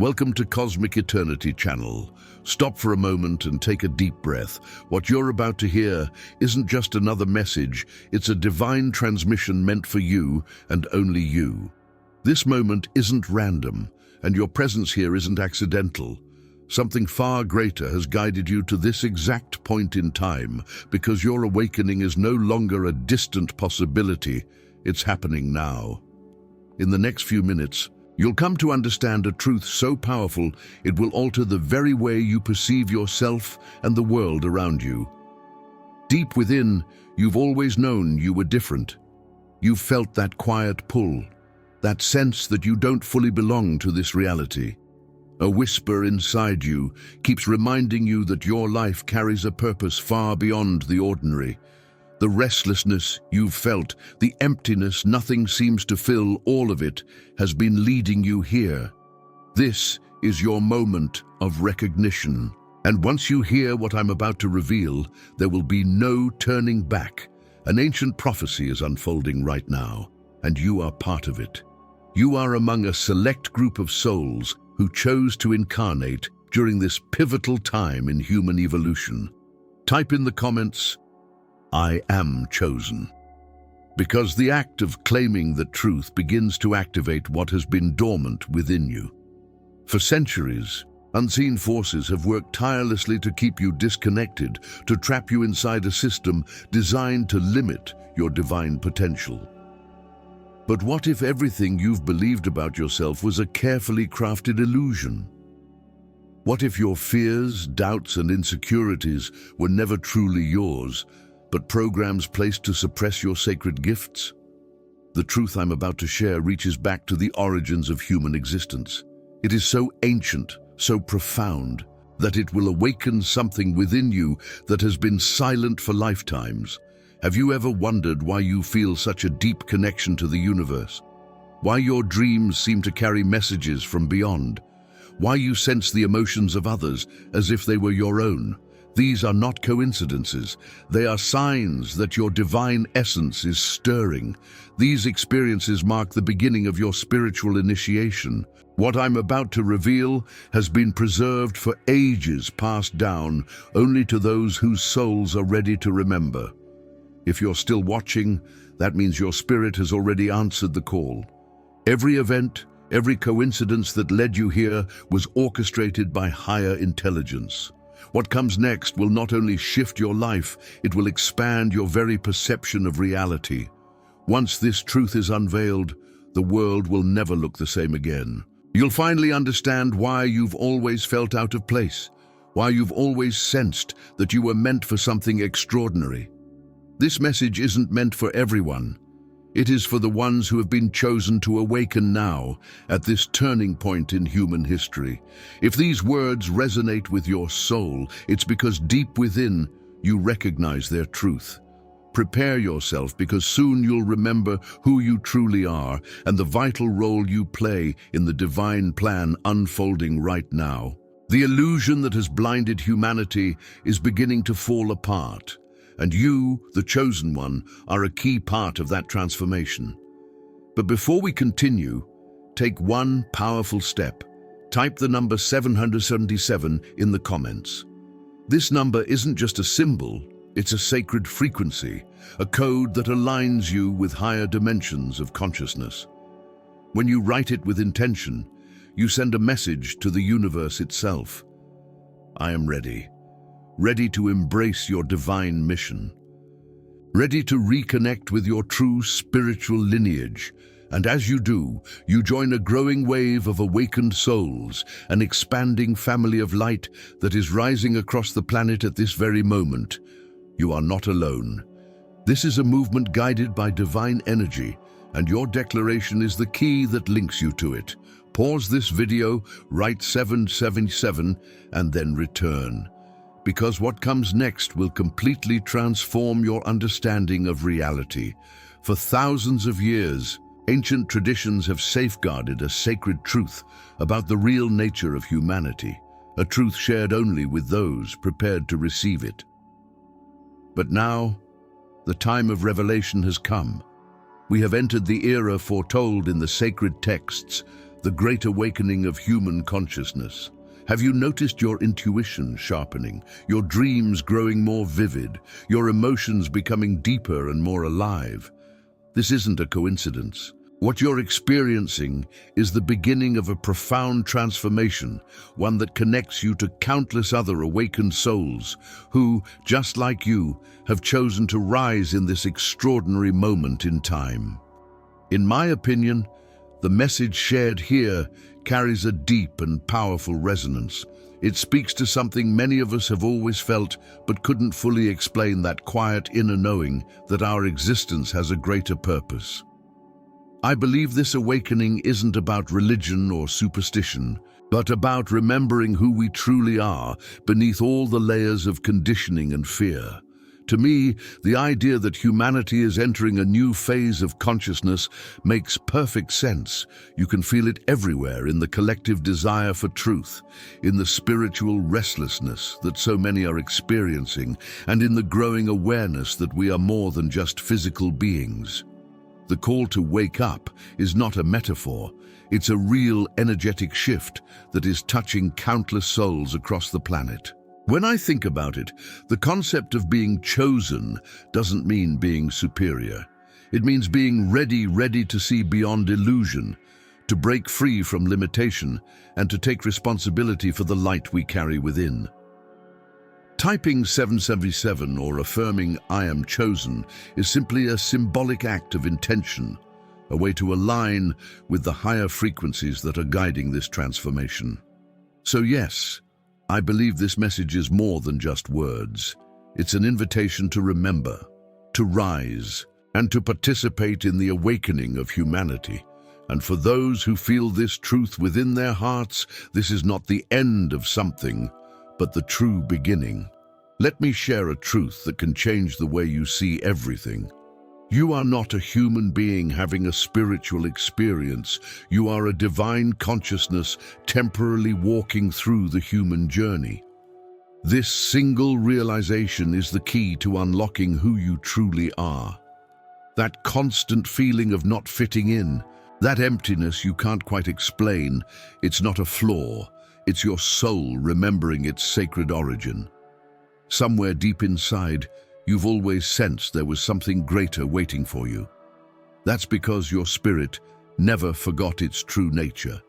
Welcome to Cosmic Eternity Channel. Stop for a moment and take a deep breath. What you're about to hear isn't just another message, it's a divine transmission meant for you and only you. This moment isn't random, and your presence here isn't accidental. Something far greater has guided you to this exact point in time, because your awakening is no longer a distant possibility, it's happening now. In the next few minutes, you'll come to understand a truth so powerful it will alter the very way you perceive yourself and the world around you. Deep within, you've always known you were different. You've felt that quiet pull, that sense that you don't fully belong to this reality. A whisper inside you keeps reminding you that your life carries a purpose far beyond the ordinary. The restlessness you've felt, the emptiness nothing seems to fill, all of it has been leading you here. This is your moment of recognition. And once you hear what I'm about to reveal, there will be no turning back. An ancient prophecy is unfolding right now, and you are part of it. You are among a select group of souls who chose to incarnate during this pivotal time in human evolution. Type in the comments, "I am chosen." Because the act of claiming the truth begins to activate what has been dormant within you. For centuries, unseen forces have worked tirelessly to keep you disconnected, to trap you inside a system designed to limit your divine potential. But what if everything you've believed about yourself was a carefully crafted illusion? What if your fears, doubts, and insecurities were never truly yours, but programs placed to suppress your sacred gifts? The truth I'm about to share reaches back to the origins of human existence. It is so ancient, so profound, that it will awaken something within you that has been silent for lifetimes. Have you ever wondered why you feel such a deep connection to the universe? Why your dreams seem to carry messages from beyond? Why you sense the emotions of others as if they were your own? These are not coincidences. They are signs that your divine essence is stirring. These experiences mark the beginning of your spiritual initiation. What I'm about to reveal has been preserved for ages, passed down only to those whose souls are ready to remember. If you're still watching, that means your spirit has already answered the call. Every event, every coincidence that led you here was orchestrated by higher intelligence. What comes next will not only shift your life, it will expand your very perception of reality. Once this truth is unveiled, the world will never look the same again. You'll finally understand why you've always felt out of place, why you've always sensed that you were meant for something extraordinary. This message isn't meant for everyone. It is for the ones who have been chosen to awaken now, at this turning point in human history. If these words resonate with your soul, it's because deep within you recognize their truth. Prepare yourself, because soon you'll remember who you truly are and the vital role you play in the divine plan unfolding right now. The illusion that has blinded humanity is beginning to fall apart. And you, the chosen one, are a key part of that transformation. But before we continue, take one powerful step. Type the number 777 in the comments. This number isn't just a symbol, it's a sacred frequency, a code that aligns you with higher dimensions of consciousness. When you write it with intention, you send a message to the universe itself. I am ready. Ready to embrace your divine mission, ready to reconnect with your true spiritual lineage. And as you do, you join a growing wave of awakened souls, an expanding family of light that is rising across the planet at this very moment. You are not alone. This is a movement guided by divine energy, and your declaration is the key that links you to it. Pause this video, write 777, and then return. Because what comes next will completely transform your understanding of reality. For thousands of years, ancient traditions have safeguarded a sacred truth about the real nature of humanity, a truth shared only with those prepared to receive it. But now, the time of revelation has come. We have entered the era foretold in the sacred texts, the great awakening of human consciousness. Have you noticed your intuition sharpening, your dreams growing more vivid, your emotions becoming deeper and more alive? This isn't a coincidence. What you're experiencing is the beginning of a profound transformation, one that connects you to countless other awakened souls who, just like you, have chosen to rise in this extraordinary moment in time. In my opinion, the message shared here carries a deep and powerful resonance. It speaks to something many of us have always felt but couldn't fully explain, that quiet inner knowing that our existence has a greater purpose. I believe this awakening isn't about religion or superstition, but about remembering who we truly are beneath all the layers of conditioning and fear. To me, the idea that humanity is entering a new phase of consciousness makes perfect sense. You can feel it everywhere, in the collective desire for truth, in the spiritual restlessness that so many are experiencing, and in the growing awareness that we are more than just physical beings. The call to wake up is not a metaphor. It's a real energetic shift that is touching countless souls across the planet. When I think about it, the concept of being chosen doesn't mean being superior. It means being ready to see beyond illusion, to break free from limitation, and to take responsibility for the light we carry within. Typing 777 or affirming "I am chosen" is simply a symbolic act of intention, a way to align with the higher frequencies that are guiding this transformation. So yes, I believe this message is more than just words. It's an invitation to remember, to rise, and to participate in the awakening of humanity. And for those who feel this truth within their hearts, this is not the end of something, but the true beginning. Let me share a truth that can change the way you see everything. You are not a human being having a spiritual experience. You are a divine consciousness temporarily walking through the human journey. This single realization is the key to unlocking who you truly are. That constant feeling of not fitting in, that emptiness you can't quite explain, it's not a flaw. It's your soul remembering its sacred origin. Somewhere deep inside, you've always sensed there was something greater waiting for you. That's because your spirit never forgot its true nature,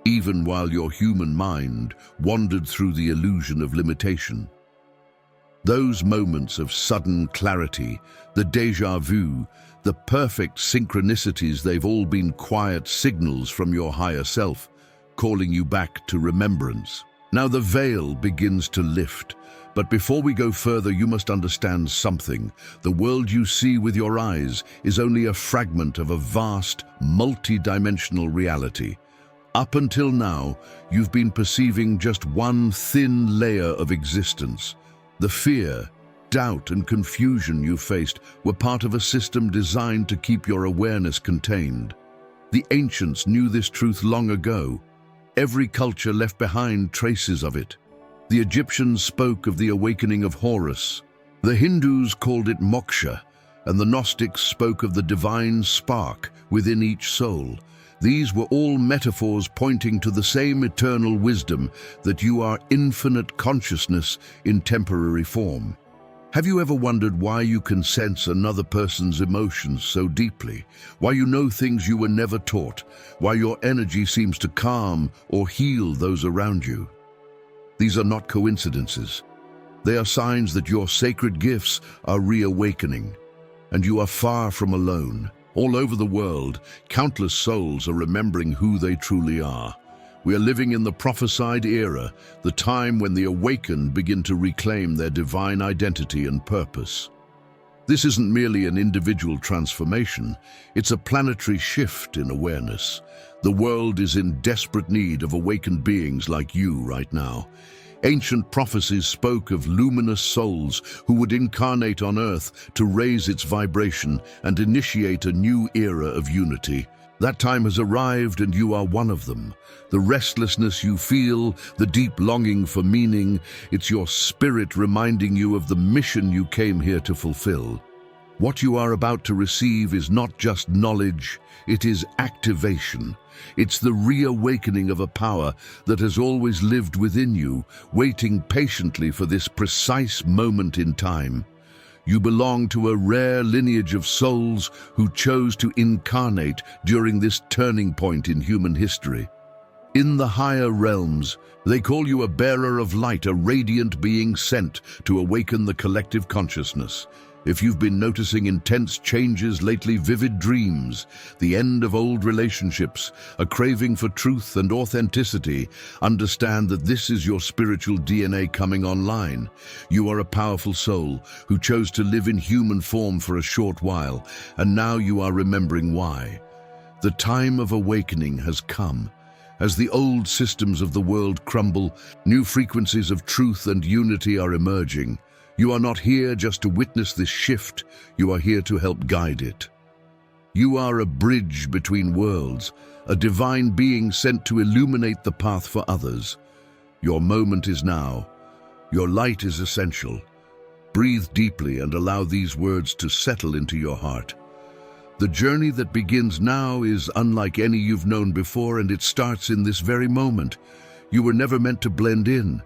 even while your human mind wandered through the illusion of limitation. Those moments of sudden clarity, the déjà vu, the perfect synchronicities, they've all been quiet signals from your higher self, calling you back to remembrance. Now the veil begins to lift, but before we go further, you must understand something. The world you see with your eyes is only a fragment of a vast, multi-dimensional reality. Up until now, you've been perceiving just one thin layer of existence. The fear, doubt, and confusion you faced were part of a system designed to keep your awareness contained. The ancients knew this truth long ago. Every culture left behind traces of it. The Egyptians spoke of the awakening of Horus. The Hindus called it moksha, and the Gnostics spoke of the divine spark within each soul. These were all metaphors pointing to the same eternal wisdom, that you are infinite consciousness in temporary form. Have you ever wondered why you can sense another person's emotions so deeply? Why you know things you were never taught? Why your energy seems to calm or heal those around you? These are not coincidences. They are signs that your sacred gifts are reawakening, and you are far from alone. All over the world, countless souls are remembering who they truly are. We are living in the prophesied era, the time when the awakened begin to reclaim their divine identity and purpose. This isn't merely an individual transformation, it's a planetary shift in awareness. The world is in desperate need of awakened beings like you right now. Ancient prophecies spoke of luminous souls who would incarnate on Earth to raise its vibration and initiate a new era of unity. That time has arrived, and you are one of them. The restlessness you feel, the deep longing for meaning, it's your spirit reminding you of the mission you came here to fulfill. What you are about to receive is not just knowledge, it is activation. It's the reawakening of a power that has always lived within you, waiting patiently for this precise moment in time. You belong to a rare lineage of souls who chose to incarnate during this turning point in human history. In the higher realms, they call you a bearer of light, a radiant being sent to awaken the collective consciousness. If you've been noticing intense changes lately, vivid dreams, the end of old relationships, a craving for truth and authenticity, understand that this is your spiritual DNA coming online. You are a powerful soul who chose to live in human form for a short while, and now you are remembering why. The time of awakening has come. As the old systems of the world crumble, new frequencies of truth and unity are emerging. You are not here just to witness this shift, you are here to help guide it. You are a bridge between worlds, a divine being sent to illuminate the path for others. Your moment is now. Your light is essential. Breathe deeply and allow these words to settle into your heart. The journey that begins now is unlike any you've known before, and it starts in this very moment. You were never meant to blend in.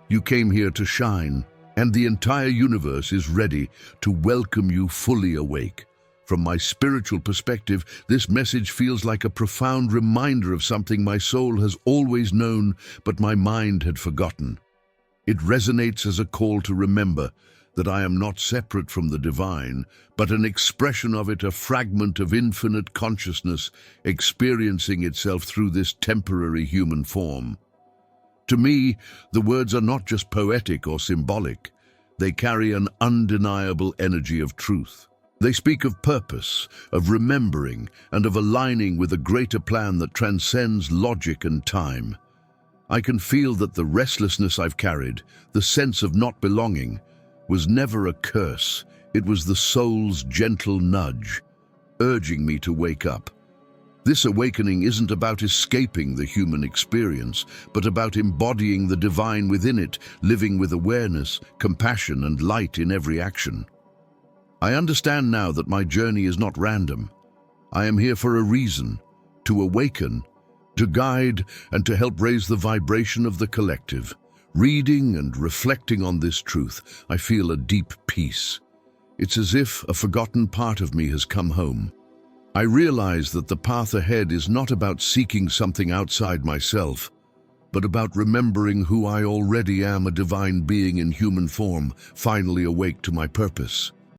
You came here to shine. And the entire universe is ready to welcome you fully awake. From my spiritual perspective, this message feels like a profound reminder of something my soul has always known, but my mind had forgotten. It resonates as a call to remember that I am not separate from the divine, but an expression of it, a fragment of infinite consciousness experiencing itself through this temporary human form. To me, the words are not just poetic or symbolic. They carry an undeniable energy of truth. They speak of purpose, of remembering, and of aligning with a greater plan that transcends logic and time. I can feel that the restlessness I've carried, the sense of not belonging, was never a curse. It was the soul's gentle nudge, urging me to wake up. This awakening isn't about escaping the human experience, but about embodying the divine within it, living with awareness, compassion, and light in every action. I understand now that my journey is not random. I am here for a reason, to awaken, to guide, and to help raise the vibration of the collective. Reading and reflecting on this truth, I feel a deep peace. It's as if a forgotten part of me has come home. I realize that the path ahead is not about seeking something outside myself, but about remembering who I already am, a divine being in human form, finally awake to my purpose.